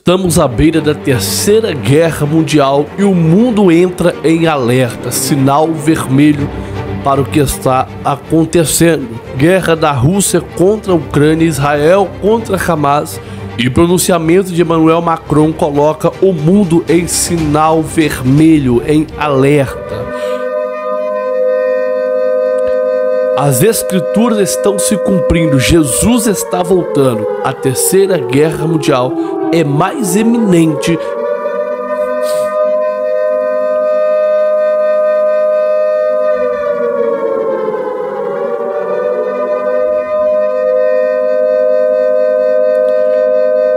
Estamos à beira da Terceira Guerra Mundial e o mundo entra em alerta, sinal vermelho para o que está acontecendo. Guerra da Rússia contra a Ucrânia, Israel contra Hamas, e o pronunciamento de Emmanuel Macron coloca o mundo em sinal vermelho, em alerta. As escrituras estão se cumprindo, Jesus está voltando. A Terceira Guerra Mundial é mais eminente.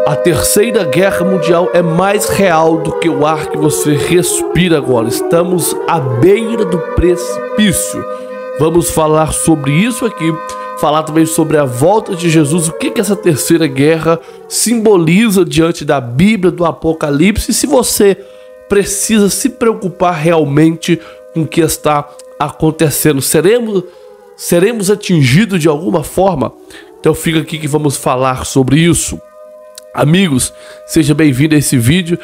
A Terceira Guerra Mundial é mais real do que o ar que você respira agora. Estamos à beira do precipício. Vamos falar sobre isso aqui, falar também sobre a volta de Jesus, o que essa terceira guerra simboliza diante da Bíblia, do Apocalipse, e se você precisa se preocupar realmente com o que está acontecendo. Seremos atingidos de alguma forma? Então fica aqui que vamos falar sobre isso. Amigos, seja bem-vindo a esse vídeo.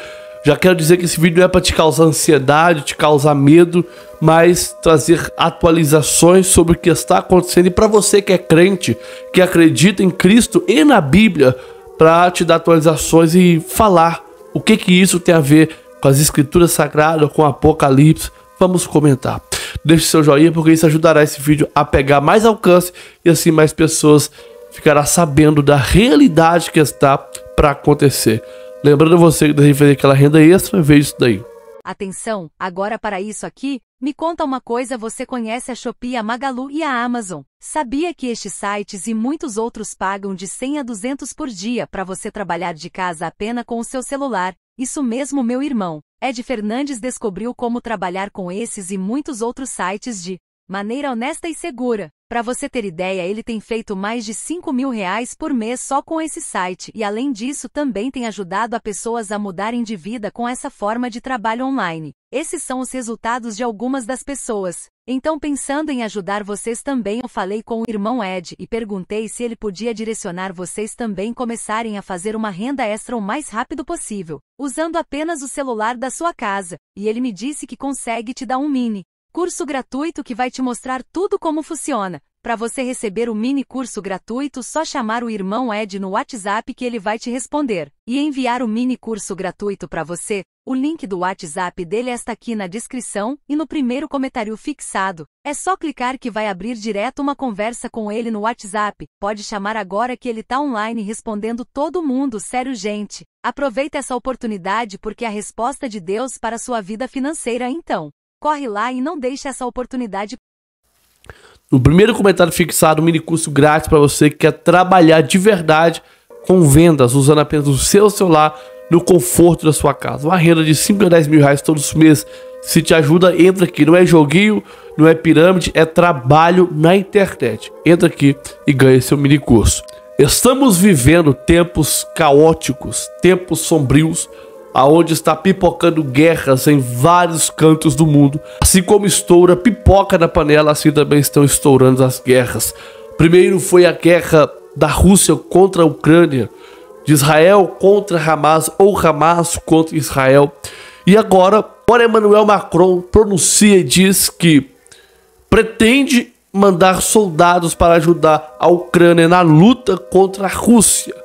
Já quero dizer que esse vídeo não é para te causar ansiedade, te causar medo, mas trazer atualizações sobre o que está acontecendo. E para você que é crente, que acredita em Cristo e na Bíblia, para te dar atualizações e falar o que isso tem a ver com as Escrituras Sagradas, com o Apocalipse. Vamos comentar. Deixe seu joinha, porque isso ajudará esse vídeo a pegar mais alcance e assim mais pessoas ficarão sabendo da realidade que está para acontecer. Lembrando você que deve fazer aquela renda extra, veja isso daí. Atenção, agora para isso aqui, me conta uma coisa, você conhece a Shopee, a Magalu e a Amazon? Sabia que estes sites e muitos outros pagam de 100 a 200 por dia para você trabalhar de casa apenas com o seu celular? Isso mesmo, meu irmão. Ed Fernandes descobriu como trabalhar com esses e muitos outros sites de maneira honesta e segura. Para você ter ideia, ele tem feito mais de R$5.000 por mês só com esse site e além disso também tem ajudado a pessoas a mudarem de vida com essa forma de trabalho online. Esses são os resultados de algumas das pessoas. Então, pensando em ajudar vocês também, eu falei com o irmão Ed e perguntei se ele podia direcionar vocês também começarem a fazer uma renda extra o mais rápido possível, usando apenas o celular da sua casa, e ele me disse que consegue te dar um mini curso gratuito que vai te mostrar tudo como funciona. Para você receber o mini curso gratuito, só chamar o irmão Ed no WhatsApp que ele vai te responder e enviar o mini curso gratuito para você. O link do WhatsApp dele está aqui na descrição e no primeiro comentário fixado. É só clicar que vai abrir direto uma conversa com ele no WhatsApp. Pode chamar agora que ele tá online respondendo todo mundo, sério gente. Aproveita essa oportunidade porque é a resposta de Deus para a sua vida financeira, então corre lá e não deixe essa oportunidade. No primeiro comentário fixado, um mini curso grátis para você que quer trabalhar de verdade com vendas, usando apenas o seu celular no conforto da sua casa. Uma renda de 5 a 10 mil reais todos os meses. Se te ajuda, entra aqui. Não é joguinho, não é pirâmide, é trabalho na internet. Entra aqui e ganha seu mini curso. Estamos vivendo tempos caóticos, tempos sombrios, aonde está pipocando guerras em vários cantos do mundo. Assim como estoura pipoca na panela, assim também estão estourando as guerras. Primeiro foi a guerra da Rússia contra a Ucrânia, de Israel contra Hamas, ou Hamas contra Israel. E agora Emmanuel Macron pronuncia e diz que pretende mandar soldados para ajudar a Ucrânia na luta contra a Rússia.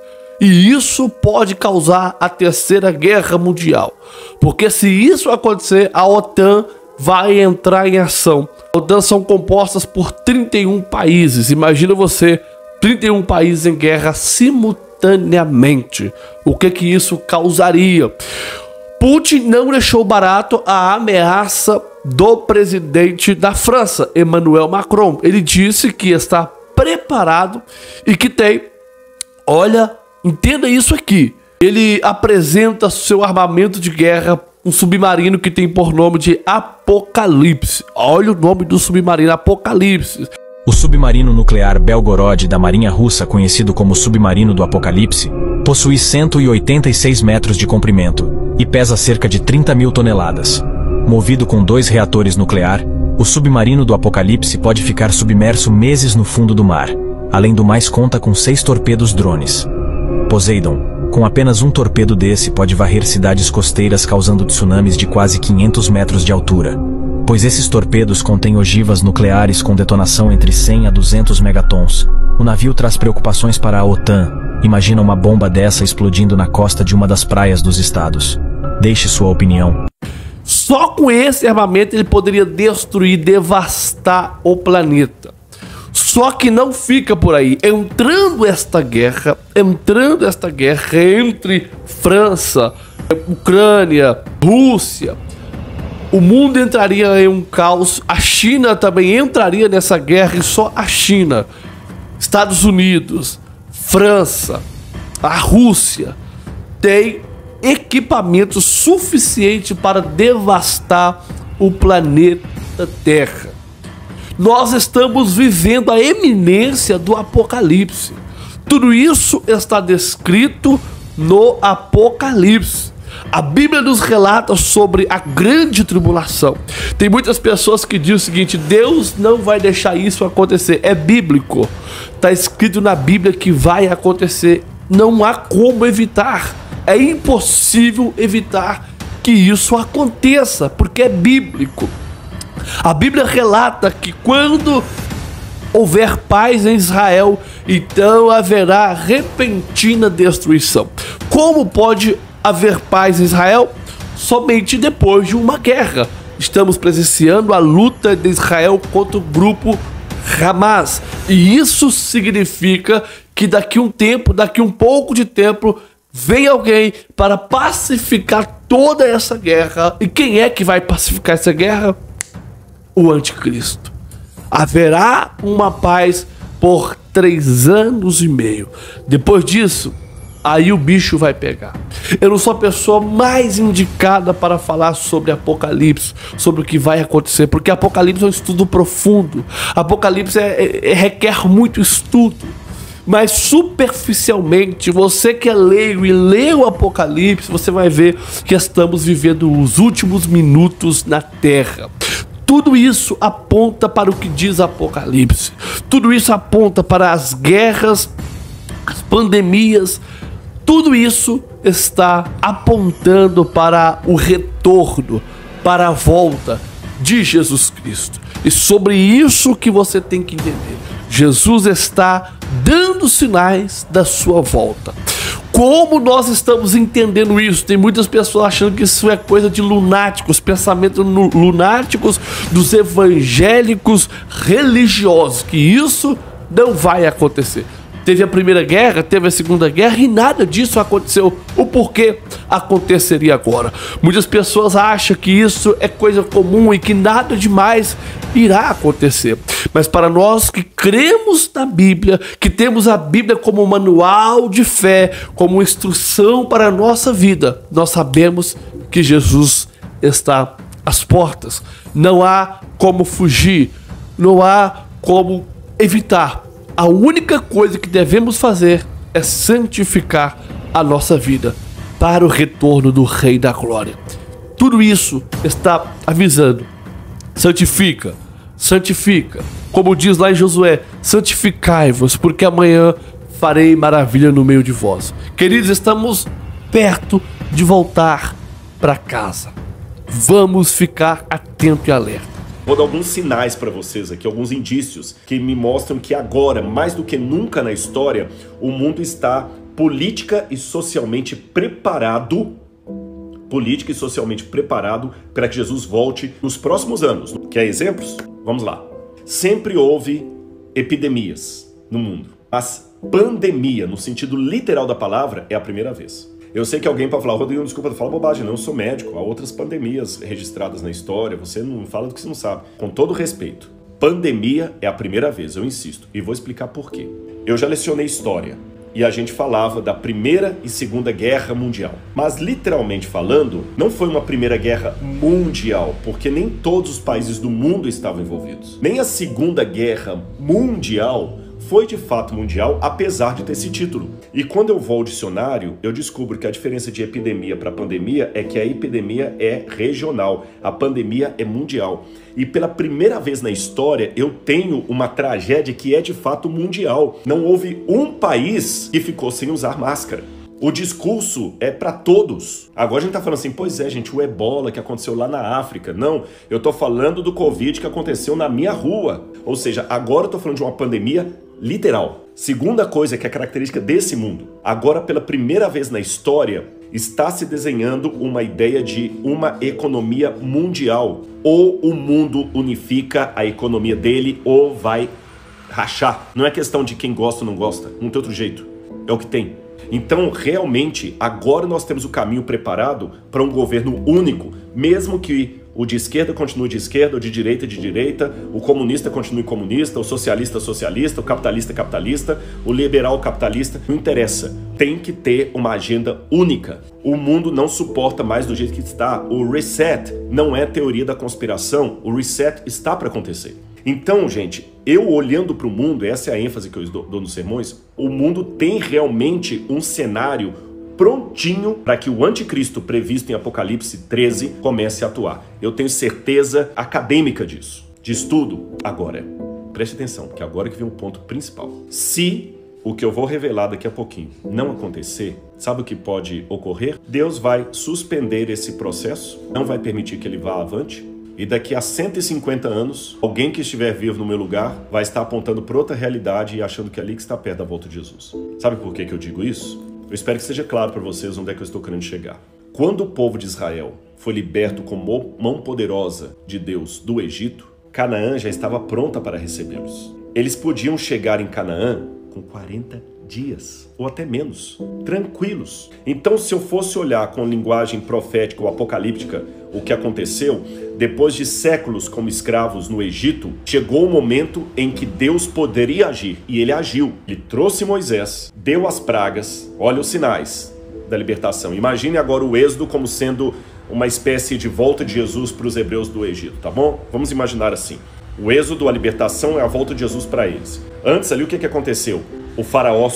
E isso pode causar a Terceira Guerra Mundial. Porque se isso acontecer, a OTAN vai entrar em ação. A OTAN são compostas por 31 países. Imagina você, 31 países em guerra simultaneamente. O que isso causaria? Putin não deixou barato a ameaça do presidente da França, Emmanuel Macron. Ele disse que está preparado e que tem, olha, entenda isso aqui. Ele apresenta seu armamento de guerra, um submarino que tem por nome de Apocalipse. Olha o nome do submarino, Apocalipse. O submarino nuclear Belgorod da Marinha Russa, conhecido como Submarino do Apocalipse, possui 186 metros de comprimento e pesa cerca de 30.000 toneladas. Movido com 2 reatores nuclear, o Submarino do Apocalipse pode ficar submerso meses no fundo do mar. Além do mais, conta com 6 torpedos drones Poseidon, Com apenas um torpedo desse pode varrer cidades costeiras causando tsunamis de quase 500 metros de altura. Pois esses torpedos contêm ogivas nucleares com detonação entre 100 a 200 megatons. O navio traz preocupações para a OTAN. Imagina uma bomba dessa explodindo na costa de uma das praias dos estados. Deixe sua opinião. Só com esse armamento ele poderia destruir, devastar o planeta. Só que não fica por aí. Entrando esta guerra entre França, Ucrânia, Rússia, o mundo entraria em um caos. A China também entraria nessa guerra, e só a China, Estados Unidos, França, a Rússia tem equipamento suficiente para devastar o planeta Terra. Nós estamos vivendo a eminência do Apocalipse. Tudo isso está descrito no Apocalipse. A Bíblia nos relata sobre a grande tribulação. Tem muitas pessoas que dizem o seguinte: Deus não vai deixar isso acontecer. É bíblico. Está escrito na Bíblia que vai acontecer. Não há como evitar. É impossível evitar que isso aconteça, porque é bíblico. A Bíblia relata que quando houver paz em Israel, então haverá repentina destruição. Como pode haver paz em Israel? Somente depois de uma guerra. Estamos presenciando a luta de Israel contra o grupo Hamas. E isso significa que daqui um pouco de tempo, vem alguém para pacificar toda essa guerra. E quem é que vai pacificar essa guerra? O anticristo. Haverá uma paz por 3 anos e meio. Depois disso, aí o bicho vai pegar. Eu não sou a pessoa mais indicada para falar sobre Apocalipse, sobre o que vai acontecer, porque Apocalipse é um estudo profundo. Apocalipse requer muito estudo. Mas superficialmente, você que é leigo e lê o Apocalipse, você vai ver que estamos vivendo os últimos minutos na Terra. Tudo isso aponta para o que diz Apocalipse. Tudo isso aponta para as guerras, as pandemias. Tudo isso está apontando para o retorno, para a volta de Jesus Cristo. E sobre isso que você tem que entender. Jesus está dando sinais da sua volta. Como nós estamos entendendo isso? Tem muitas pessoas achando que isso é coisa de lunáticos, pensamentos lunáticos dos evangélicos religiosos, que isso não vai acontecer. Teve a Primeira Guerra, teve a Segunda Guerra e nada disso aconteceu. O porquê aconteceria agora? Muitas pessoas acham que isso é coisa comum e que nada demais irá acontecer. Mas para nós que cremos na Bíblia, que temos a Bíblia como manual de fé, como instrução para a nossa vida, nós sabemos que Jesus está às portas. Não há como fugir, não há como evitar. A única coisa que devemos fazer é santificar a nossa vida para o retorno do Rei da Glória. Tudo isso está avisando. Santifica, santifica. Como diz lá em Josué, santificai-vos, porque amanhã farei maravilha no meio de vós. Queridos, estamos perto de voltar para casa. Vamos ficar atento e alerta. Vou dar alguns sinais para vocês aqui, alguns indícios que me mostram que agora, mais do que nunca na história, o mundo está política e socialmente preparado para que Jesus volte nos próximos anos. Quer exemplos? Vamos lá. Sempre houve epidemias no mundo, mas pandemia, no sentido literal da palavra, é a primeira vez. Eu sei que alguém pode falar: Rodrigo, desculpa, fala bobagem, não, eu sou médico, há outras pandemias registradas na história, você não fala do que você não sabe. Com todo respeito, pandemia é a primeira vez, eu insisto, e vou explicar por quê. Eu já lecionei história, e a gente falava da Primeira e Segunda Guerra Mundial. Mas, literalmente falando, não foi uma Primeira Guerra Mundial, porque nem todos os países do mundo estavam envolvidos. Nem a Segunda Guerra Mundial foi de fato mundial, apesar de ter esse título. E quando eu vou ao dicionário, eu descubro que a diferença de epidemia para pandemia é que a epidemia é regional, a pandemia é mundial. E pela primeira vez na história, eu tenho uma tragédia que é de fato mundial. Não houve um país que ficou sem usar máscara. O discurso é para todos. Agora a gente tá falando assim, pois é, gente, o ebola que aconteceu lá na África. Não, eu tô falando do Covid que aconteceu na minha rua. Ou seja, agora eu tô falando de uma pandemia literal. Segunda coisa que é característica desse mundo. Agora, pela primeira vez na história, está se desenhando uma ideia de uma economia mundial. Ou o mundo unifica a economia dele ou vai rachar. Não é questão de quem gosta ou não gosta. Não tem outro jeito. É o que tem. Então, realmente, agora nós temos o caminho preparado para um governo único, mesmo que o de esquerda continue de esquerda, o de direita, o comunista continue comunista, o socialista socialista, o capitalista capitalista, o liberal capitalista, não interessa. Tem que ter uma agenda única. O mundo não suporta mais do jeito que está. O reset não é teoria da conspiração, o reset está para acontecer. Então, gente, eu olhando para o mundo, essa é a ênfase que eu dou nos sermões, o mundo tem realmente um cenário prontinho para que o anticristo previsto em Apocalipse 13 comece a atuar. Eu tenho certeza acadêmica disso, de estudo. Agora, preste atenção, que agora que vem o ponto principal. Se o que eu vou revelar daqui a pouquinho não acontecer, sabe o que pode ocorrer? Deus vai suspender esse processo, não vai permitir que ele vá avante. E daqui a 150 anos, alguém que estiver vivo no meu lugar vai estar apontando para outra realidade e achando que é ali que está perto da volta de Jesus. Sabe por que eu digo isso? Eu espero que seja claro para vocês onde é que eu estou querendo chegar. Quando o povo de Israel foi liberto com mão poderosa de Deus do Egito, Canaã já estava pronta para recebê-los. Eles podiam chegar em Canaã com 40 dias, ou até menos, tranquilos. Então, se eu fosse olhar com linguagem profética ou apocalíptica o que aconteceu, depois de séculos como escravos no Egito, chegou o momento em que Deus poderia agir, e ele agiu. Ele trouxe Moisés, deu as pragas, olha os sinais da libertação. Imagine agora o êxodo como sendo uma espécie de volta de Jesus para os hebreus do Egito, tá bom? Vamos imaginar assim. O êxodo, a libertação, é a volta de Jesus para eles. Antes ali, o que aconteceu? O faraó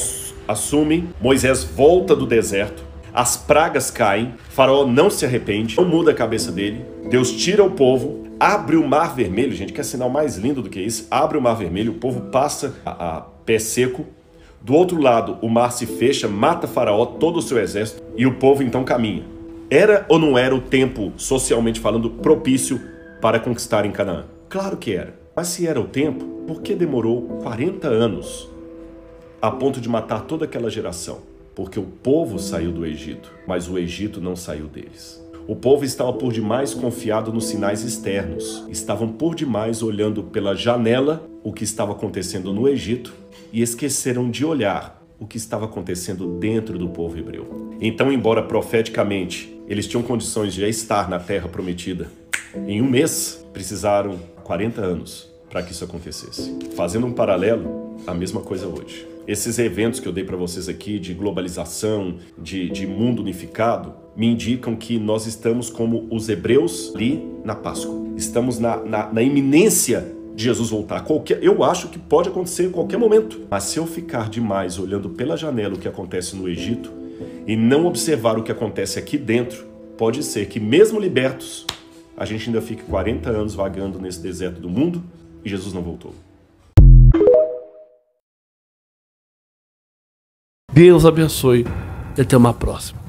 assume, Moisés volta do deserto, as pragas caem, faraó não se arrepende, não muda a cabeça dele, Deus tira o povo, abre o mar vermelho, gente, que é sinal mais lindo do que isso, abre o mar vermelho, o povo passa a pé seco, do outro lado o mar se fecha, mata faraó, todo o seu exército, e o povo então caminha. Era ou não era o tempo, socialmente falando, propício para conquistar em Canaã? Claro que era. Mas se era o tempo, por que demorou 40 anos a ponto de matar toda aquela geração? Porque o povo saiu do Egito, mas o Egito não saiu deles. O povo estava por demais confiado nos sinais externos. Estavam por demais olhando pela janela o que estava acontecendo no Egito e esqueceram de olhar o que estava acontecendo dentro do povo hebreu. Então, embora profeticamente eles tinham condições de já estar na terra prometida, em um mês precisaram 40 anos para que isso acontecesse. Fazendo um paralelo, a mesma coisa hoje. Esses eventos que eu dei para vocês aqui de globalização, de mundo unificado, me indicam que nós estamos como os hebreus ali na Páscoa. Estamos na iminência de Jesus voltar. Eu acho que pode acontecer em qualquer momento. Mas se eu ficar demais olhando pela janela o que acontece no Egito e não observar o que acontece aqui dentro, pode ser que mesmo libertos, a gente ainda fique 40 anos vagando nesse deserto do mundo e Jesus não voltou. Deus abençoe e até uma próxima.